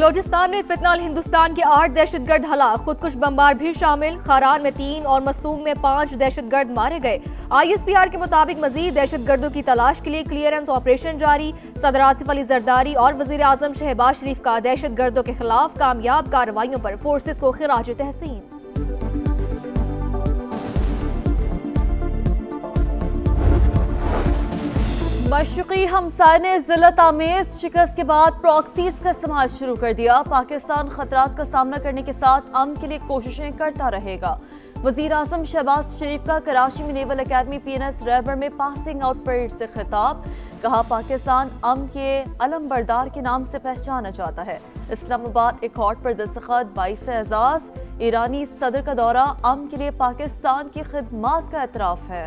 बलोचिस्तान में फितनाल हिंदुस्तान के 8 दहशतगर्द हलाक, खुदकुश बमबार भी शामिल। खारान में 3 और मस्तूंग में 5 दहशतगर्द मारे गए। ISPR के मुताबिक मजीद दहशतगर्दों की तलाश के लिए क्लियरेंस ऑपरेशन जारी। सदर आसिफ अली जरदारी और वजीर आजम शहबाज शरीफ का दहशतगर्दों के खिलाफ कामयाब कार्रवाइयों पर फोर्सेस को खिराज तहसीन। मशरक़ी हमसाये ने ज़िल्लत आमेज़ शिकस्त के बाद प्रॉक्सीज का इस्तेमाल शुरू कर दिया। पाकिस्तान खतरात का सामना करने के साथ अमन के लिए कोशिशें करता रहेगा। वज़ीर आज़म शहबाज शरीफ का कराची में नेवल अकेडमी PNS रैबर में पासिंग आउट परेड से खिताब। कहा, पाकिस्तान अमन के अलम बरदार के नाम से पहचाना जाता है। इस्लामाबाद एकॉर्ड पर दस्तखत, 22 एजाज। ईरानी सदर का दौरा अमन के लिए पाकिस्तान की खिदमात का एतराफ़ है।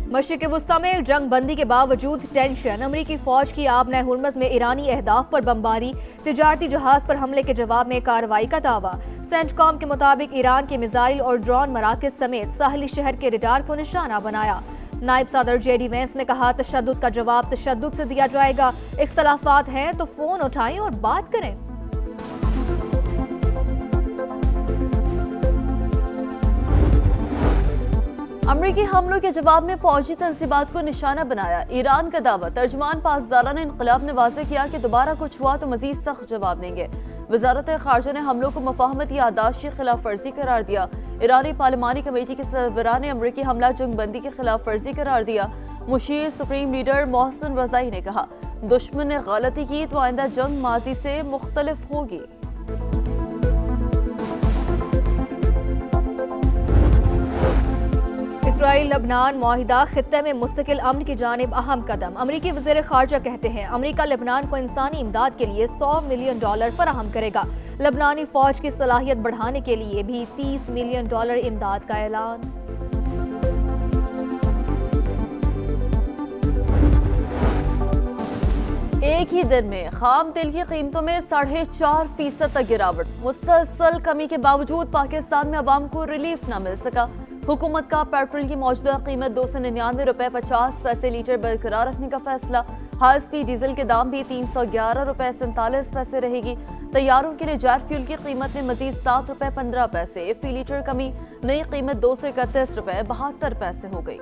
मशरिक़ वुस्ता में जंग बंदी के बावजूद टेंशन। अमरीकी फौज की आबना हुर्मज़ में ईरानी अहदाफ पर बमबारी। तिजारती जहाज पर हमले के जवाब में कार्रवाई का दावा। सेंटकॉम के मुताबिक ईरान के मिसाइल और ड्रोन मराकज़ समेत साहली शहर के रडार को निशाना बनाया। नायब सदर JD वेंस ने कहा, तशद्दुद का जवाब तशद्दुद से दिया जाएगा। इख्तलाफात हैं तो फोन उठाएं और बात करें। अमरीकी हमलों के जवाब में फौजी तंसीबात को निशाना बनाया। ईरान का दावा। तर्जुमान पासदारान इनकलाब ने वाज़ेह किया कि दोबारा कुछ हुआ तो मजीद सख्त जवाब देंगे। वजारत खारजा ने हमलों को मुफाहमत यादाश्त की खिलाफ वर्जी करार दिया। ईरानी पार्लिमानी कमेटी के सरबराह ने अमरीकी हमला जंगबंदी की खिलाफ वर्जी करार दिया। मुशीर सुप्रीम लीडर मोहसिन रज़ाई ने कहा, दुश्मन ने गलती की तो आइंदा जंग माजी से मुख्तलिफ होगी। इसराइल लबनान मुआहिदा खित्ते में मुस्तकिल अमन की जानिब अहम कदम। अमरीकी वज़ीर ख़ारजा कहते हैं, अमरीका लबनान को इंसानी इमदाद के लिए $100 मिलियन फराहम करेगा। लबनानी फौज की सलाहियत बढ़ाने के लिए भी $30 मिलियन इमदाद का ऐलान। एक ही दिन में खाम तेल की कीमतों में 4.5% तक गिरावट। मुसलसल कमी के बावजूद पाकिस्तान में अवाम को रिलीफ न मिल सका। हुकूमत का पेट्रोल की मौजूदा कीमत $299.50 लीटर बरकरार रखने का फैसला। हाई स्पीड डीजल के दाम भी $311.47 रहेगी। तैयारों के लिए जेट फ्यूल की कीमत में मजीद $7.15 फी लीटर कमी। नई कीमत $231.72 हो गई।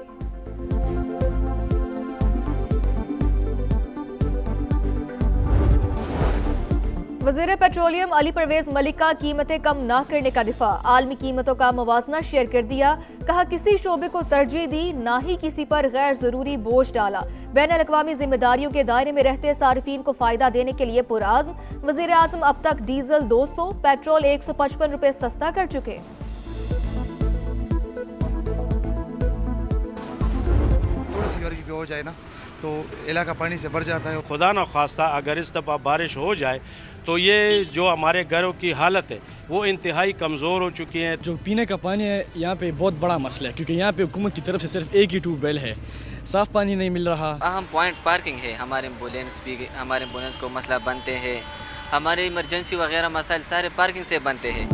वज़ीर पेट्रोलियम अली परवेज मलिक का कीमतें कम न करने का दिफा। आलमी कीमतों का मवाजना शेयर कर दिया। कहा, किसी शोबे को तरजीह दी, ना ही किसी पर गैर जरूरी बोझ डाला। बैनुल-अक़वामी जिम्मेदारियों के दायरे में रहते सारिफीन को फायदा देने के लिए पुरआज़्म। वज़ीर आज़म अब तक डीजल 200, पेट्रोल ₹155 सस्ता कर चुके। थोड़ी सी बारिश भी हो जाए ना तो इलाका पानी से भर जाता है। खुदा न खास्ता अगर इस दफ़ा बारिश हो जाए तो ये जो हमारे घरों की हालत है वो इंतहाई कमज़ोर हो चुकी है। जो पीने का पानी है यहाँ पे बहुत बड़ा मसला है, क्योंकि यहाँ पे हुकूमत की तरफ से सिर्फ एक ही ट्यूबवेल है, साफ़ पानी नहीं मिल रहा। अहम पॉइंट पार्किंग है। हमारे एम्बुलेंस को मसला बनते हैं। हमारे इमरजेंसी वगैरह मसाइल सारे पार्किंग से बनते हैं।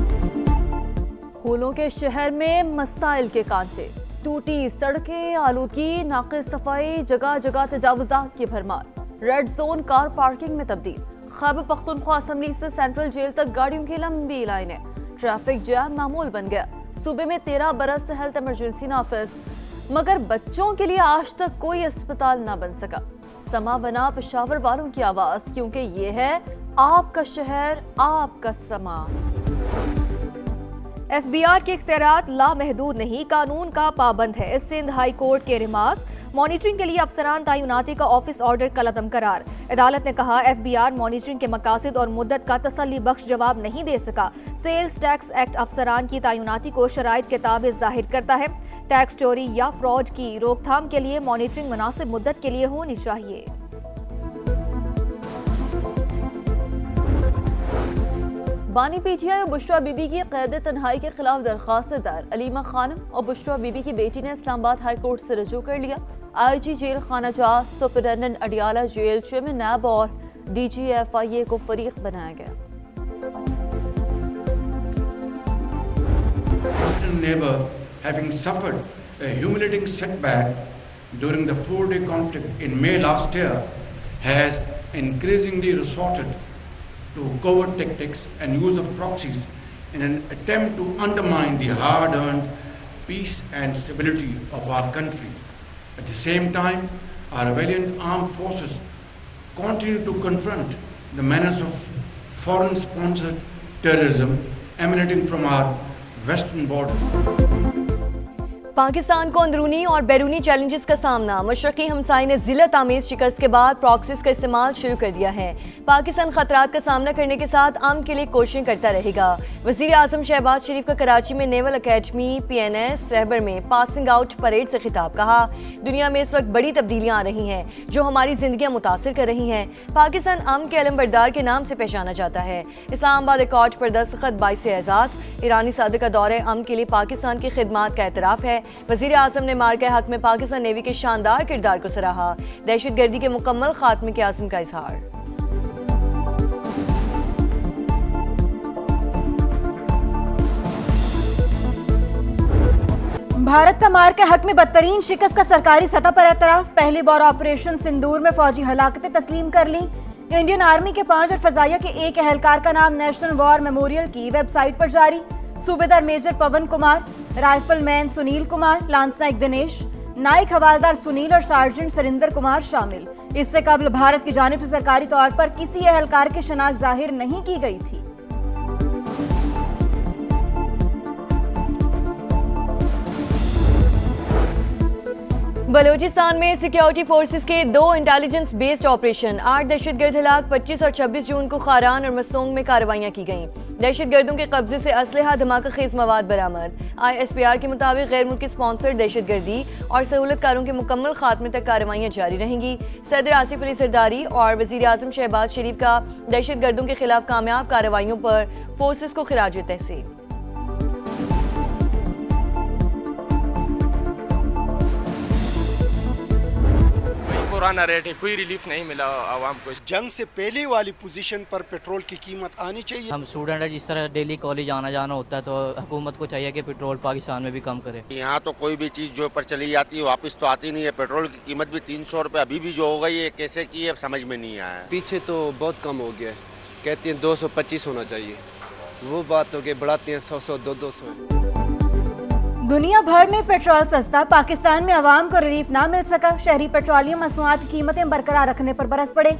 फूलों के शहर में मसाइल के कांचे। टूटी सड़कें, आलूदगी, नाक़िस सफाई, जगह जगह तजावुज़ात की भरमार। रेड जोन कार पार्किंग में तब्दील। खैबर पख्तूनख्वा असम्बली से सेंट्रल जेल तक गाड़ियों की लंबी लाइनें। ट्रैफिक जैम मामूल बन गया। सूबे में 13 बरस से हेल्थ इमरजेंसी नाफिज, मगर बच्चों के लिए आज तक कोई अस्पताल ना बन सका। समा बना पेशावर वालों की आवाज, क्योंकि ये है आपका शहर, आपका समा। FBR के इख्तियारात लामहदूद नहीं, कानून का पाबंद है। सिंध हाई कोर्ट के रिमार्क्स। मॉनिटरिंग के लिए अफसरान तैनाती का ऑफिस ऑर्डर कलअदम करार। अदालत ने कहा, FBR मॉनिटरिंग के मकासद और मुद्दत का तसल्ली बख्श जवाब नहीं दे सका। सेल्स टैक्स एक्ट अफसरान की तैनाती को शराइत के ताबे जाहिर करता है। टैक्स चोरी या फ्रॉड की रोकथाम के लिए मॉनिटरिंग मुनासिब मुद्दत के लिए होनी चाहिए। बानी PTI और बुशरा बीबी की क़ैद तन्हाई के खिलाफ दरख्वास्त दायर। अलीमा खानम और बुशरा बीबी की बेटी ने इस्लामाबाद हाई कोर्ट से रजू कर लिया। IG जेल खाना जा, सुपरिटेंडेंट अडियाला जेल, चेयरमैन नैब और DG FIA को फरीक बनाया गया। Neighbor, having suffered a humiliating setback during the 4-day conflict in May last year, has increasingly resorted to covert tactics and use of proxies in an attempt to undermine the hard-earned peace and stability of our country. At the same time, our valiant armed forces continue to confront the menace of foreign-sponsored terrorism emanating from our western border. Pakistan को अंदरूनी और बैरूनी challenges का सामना। मशरकी हमसाई ने जिल्लत आमेज शिकस्त के बाद प्रॉक्सीज का इस्तेमाल शुरू कर दिया है। पाकिस्तान खतरात का सामना करने के साथ अमन के लिए कोशिशें करता रहेगा। वज़ीर आज़म शहबाज शरीफ का कराची में नेवल अकेडमी PNS रहबर में पासिंग आउट परेड से खिताब। कहा, दुनिया में इस वक्त बड़ी तब्दीलियां आ रही हैं जो हमारी जिंदगियां मुतासिर कर रही हैं। पाकिस्तान अमन के अलमबरदार के नाम से पहचाना जाता है। इस्लामाबाद अकॉर्ड पर दस्तखत बाइस एजाज़। ईरानी सदर का दौरे अमन के लिए पाकिस्तान की खिदमात का एतराफ़ है। वज़ीर आज़म ने मार्के हक में पाकिस्तान नेवी के शानदार किरदार को सराहा। दहशतगर्दी के मुकम्मल खात्मे के आज़म का इजहार। भारत का मार्के हक में बदतरीन शिकस्त का सरकारी सतह पर एतराफ़। पहली बार ऑपरेशन सिंदूर में फौजी हलाकतें तस्लीम कर ली। इंडियन आर्मी के 5 और फजाइया के एक एहलकार का नाम नेशनल वॉर मेमोरियल की वेबसाइट पर जारी। सूबेदार मेजर पवन कुमार, राइफलमैन सुनील कुमार, लांस नाइक दिनेश, नाइक हवालदार सुनील और सार्जेंट सरिंदर कुमार शामिल। इससे कबल भारत की जानिब से सरकारी तौर पर किसी एहलकार की शनाख्त जाहिर नहीं की गई थी। बलूचिस्तान में सिक्योरिटी फोर्सेस के 2 इंटेलिजेंस बेस्ड ऑपरेशन, 8 दहशतगर्द हलाक, 25 और 26 जून को खारान और मसूंग में कार्रवाइयां की गईं। दहशतगर्दों के कब्जे से असलहा, धमाका खेज मवाद बरामद। ISPR के मुताबिक गैर मुल्की स्पॉन्सर्ड दहशतगर्दी और सहूलतकारों के मुकम्मल खात्मे तक कार्रवाइयां जारी रहेंगी। सदर आसिफ अली जरदारी और वज़ीर आज़म शहबाज शरीफ का दहशतगर्दों के खिलाफ कामयाब कार्रवाइयों पर फोर्सेस को खिराज तहसीन। पुराना रेट है, कोई रिलीफ नहीं मिला आवाम को। जंग से पहले वाली पोजीशन पर पेट्रोल की कीमत आनी चाहिए। हम स्टूडेंट है, जिस तरह डेली कॉलेज आना जाना होता है, तो हुकूमत को चाहिए कि पेट्रोल पाकिस्तान में भी कम करे। यहाँ तो कोई भी चीज़ जो ऊपर चली जाती है वापस तो आती नहीं है। पेट्रोल की कीमत भी 300 रुपये अभी भी जो हो गई है, कैसे की है समझ में नहीं आया। पीछे तो बहुत कम हो गया है, कहती हैं 225 होना चाहिए, वो बात हो गई बढ़ाती हैं 100 200। दुनिया भर में पेट्रोल सस्ता, पाकिस्तान में आवाम को रिलीफ ना मिल सका। शहरी पेट्रोलियम मसनूआत की कीमतें बरकरार रखने पर बरस पड़े।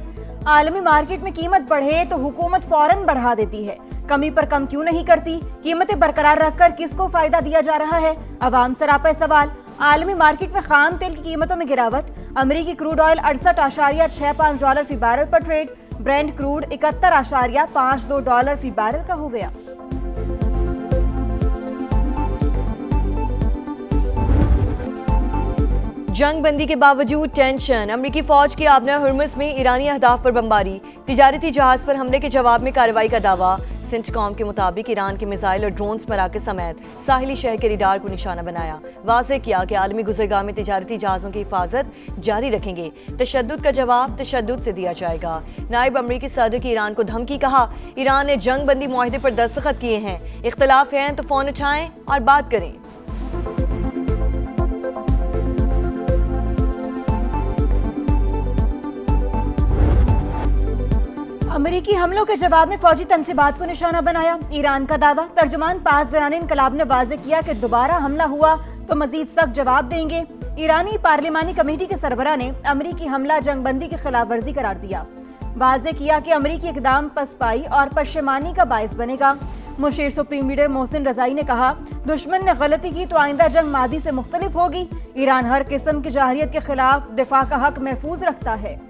आलमी मार्केट में कीमत बढ़े तो हुकूमत फौरन बढ़ा देती है, कमी पर कम क्यों नहीं करती? कीमतें बरकरार रखकर किसको फायदा दिया जा रहा है? अवाम सरापा सवाल। आलमी मार्केट में खाम तेल की कीमतों में गिरावट। अमरीकी क्रूड ऑयल 68.65 डॉलर फी बैरल पर ट्रेड। ब्रेंट क्रूड 71.52 डॉलर फी बैरल का हो गया। जंग बंदी के बावजूद टेंशन। अमरीकी फौज की आबना हुर्मुज़ में ईरानी अहदाफ पर बमबारी। तिजारती जहाज पर हमले के जवाब में कार्रवाई का दावा। सेंटकॉम के मुताबिक ईरान के मिसाइल और ड्रोन्स मराकज़ समेत साहिली शहर के रडार को निशाना बनाया। वाज़ेह किया कि आलमी गुज़रगाह में तिजारती जहाज़ों की हिफाजत जारी रखेंगे। तशद्दुद का जवाब तशद्दुद से दिया जाएगा। नायब अमरीकी सदर की ईरान को धमकी। कहा, ईरान ने जंग बंदी मुआहदे पर दस्तखत किए हैं, इख्तलाफ हैं तो फ़ोन उठाएं और बात करें। अमेरिकी हमलों के जवाब में फौजी तनसीबात को निशाना बनाया। ईरान का दावा। तर्जुमान पास दौरान इनकलाब ने वाज़ेह किया कि दोबारा हमला हुआ तो मजीद सख्त जवाब देंगे। ईरानी पार्लिमानी कमेटी के सरबराह ने अमेरिकी हमला जंगबंदी की खिलाफ वर्जी करार दिया। वाज़ेह किया कि अमेरिकी इकदाम पसपाई और पशेमानी का बायस बनेगा। मुशीर सुप्रीम लीडर मोहसिन रजाई ने कहा, दुश्मन ने गलती की तो आइंदा जंग मादी से मुख्तलिफ होगी। ईरान हर किस्म की जाहिरियत के खिलाफ दिफा का हक महफूज रखता है।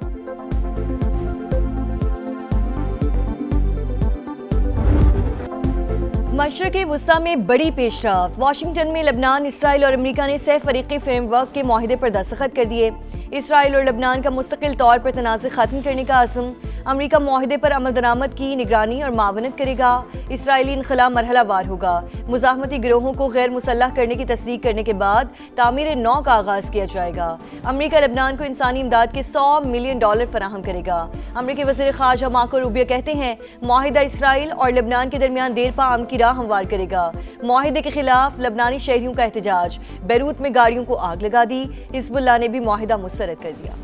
मशरक़ वुस्ता में बड़ी पेशरफ्त। वाशिंगटन में लबनान, इसराइल और अमेरिका ने सह फरीकी फ्रेमवर्क के मुआहदे पर दस्तखत कर दिए। इसराइल और लबनान का मुस्तकिल तौर पर तनाज़ ख़त्म करने का अज़्म। अमेरिका मुआहदे पर अमल दरामद की निगरानी और मावनत करेगा। इसराइली इनखला मरहलावार होगा। मुज़ाहमती गिरोहों को गैर मुसल्लह करने की तस्दीक करने के बाद तामीर नौ का आगाज़ किया जाएगा। अमेरिका लबनान को इंसानी इमदाद के $100 मिलियन फराहम करेगा। अमेरिकी वज़ीर ख़ारजा मार्को रूबियो कहते हैं, मुआहिदा इसराइल और लबनान के दरमियान देर पा अमन की राह हमवार करेगा। मुआहिदे के खिलाफ लबनानी शहरियों का एहतजाज। बैरूत में गाड़ियों को आग लगा दी। हिज़्बुल्लाह ने भी मुआहिदा मुस्तरद कर दिया।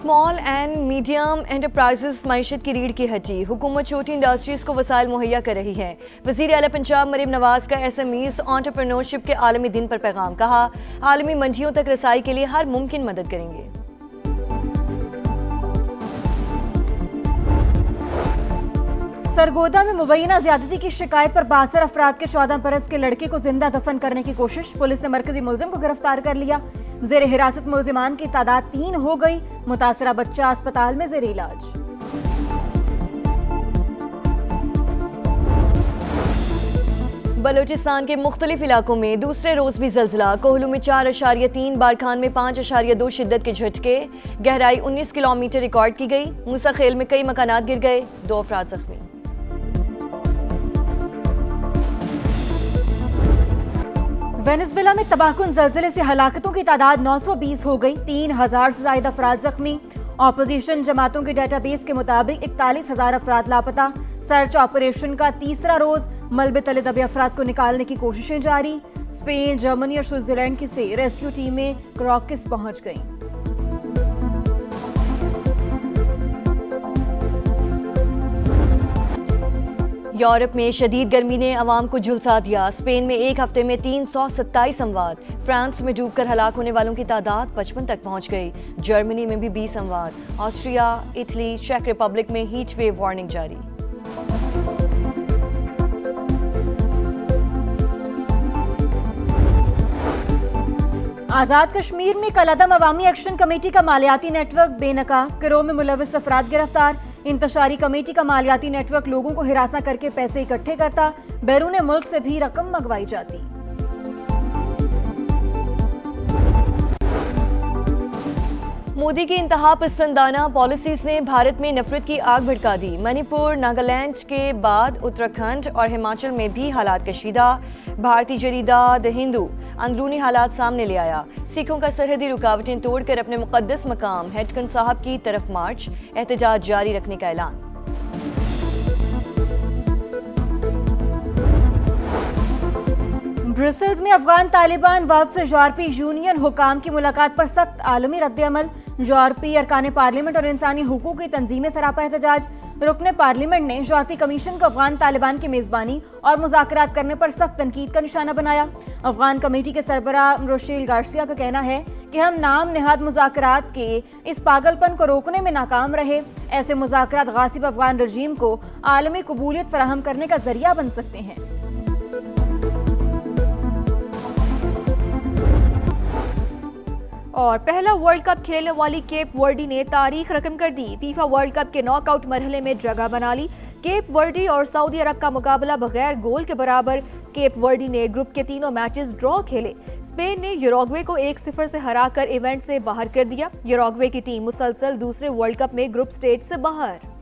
स्मॉल एंड मीडियम एंटरप्राइजेस मईशत की रीढ़ की हड्डी। हुकूमत छोटी इंडस्ट्रीज को वसाइल मुहैया कर रही है। वज़ीर आला पंजाब मरीम नवाज का SMEs एंटरप्रेन्योरशिप के आलमी दिन पर पैगाम। कहा, आलमी मंडियों तक रसाई के लिए हर मुमकिन मदद करेंगे। सरगोदा में मुबैना ज्यादती की शिकायत पर 62 अफराद के 14 बरस के लड़के को जिंदा दफन करने की कोशिश। पुलिस ने मरकजी मुलजिम को गिरफ्तार कर लिया। जेर हिरासत मुलजिमान की तादाद 3 हो गई। मुतासरा बच्चा अस्पताल में जेर इलाज। बलूचिस्तान के मुख्तलिफ इलाकों में दूसरे रोज भी जल्जला। कोहलू में 4.3, बारखान में 5.2 शिद्दत के झटके। गहराई 19 किलोमीटर रिकॉर्ड की गई। मूसाखेल में कई मकानात गिर गए, 2 अफराद जख्मी। वेनेजुएला में तबाहकुन जल्जले से हलाकतों की तादाद 920 हो गई। 3000 से ज्यादा अफराद जख्मी। ऑपोजिशन जमातों के डाटाबेस के मुताबिक 41,000 अफराद लापता। सर्च ऑपरेशन का तीसरा रोज मलबे तले दबे अफराद को निकालने की कोशिशें जारी। स्पेन, जर्मनी और स्विट्जरलैंड की से रेस्क्यू टीमें क्रॉकिस पहुंच गईं। यूरोप में शदीद गर्मी ने अवाम को झुलसा दिया। स्पेन में एक हफ्ते में 327 अमवात। फ्रांस में डूबकर हलाक होने वालों की तादाद 55 तक पहुंच गई। जर्मनी में भी 20 अमवात। ऑस्ट्रिया, इटली, चेक रिपब्लिक में हीट वेव वार्निंग जारी। आजाद कश्मीर में कलअदम अवामी एक्शन कमेटी का मालियाती नेटवर्क बेनकाब। गिरोह में मुलविस अफराद गिरफ्तार। इंतशारी कमेटी का मालियाती नेटवर्क लोगों को हिरासा करके पैसे इकट्ठे करता। बैरून मुल्क से भी रकम मंगवाई जाती। मोदी की इंतहा पसंदाना पॉलिसीज ने भारत में नफरत की आग भड़का दी। मणिपुर, नागालैंड के बाद उत्तराखंड और हिमाचल में भी हालात कशीदा। भारतीय जरीदा द हिंदू अंदरूनी हालात सामने ले आया। सिखों का सरहदी रुकावटें तोड़कर अपने मुकद्दस मकाम हेटकन साहब की तरफ मार्च। एहतजाज जारी रखने का ऐलान। ब्रसेल्स में अफगान तालिबान वफ्द से यूरोपीय यूनियन हुकाम की मुलाकात पर सख्त आलमी रद्द-ए-अमल। यूरोपीय अरकान पार्लियामेंट और इंसानी हुकूक की तंजीमें सरापा एहतजाज। रुकने पार्लियामेंट ने यूरोपीय कमीशन को अफगान तालिबान की मेजबानी और मुज़ाकरात करने पर सख्त तनकीद का निशाना बनाया। अफगान कमेटी के सरबराह रोशेल गार्सिया का कहना है कि हम नाम नेहाद मुज़ाकरात के इस पागलपन को रोकने में नाकाम रहे। ऐसे मुज़ाकरात गासिब अफगान रजीम को आलमी कबूलियत फराहम करने का जरिया बन सकते हैं। और पहला वर्ल्ड कप खेलने वाली केप वर्डी ने तारीख रकम कर दी। फीफा वर्ल्ड कप के नॉकआउट मरहले में जगह बना ली। केप वर्डी और सऊदी अरब का मुकाबला बगैर गोल के बराबर। केप वर्डी ने ग्रुप के तीनों मैचेस ड्रॉ खेले। स्पेन ने यूरुग्वे को 1-0 से हराकर इवेंट से बाहर कर दिया। यूरुग्वे की टीम मुसलसल दूसरे वर्ल्ड कप में ग्रुप स्टेज से बाहर।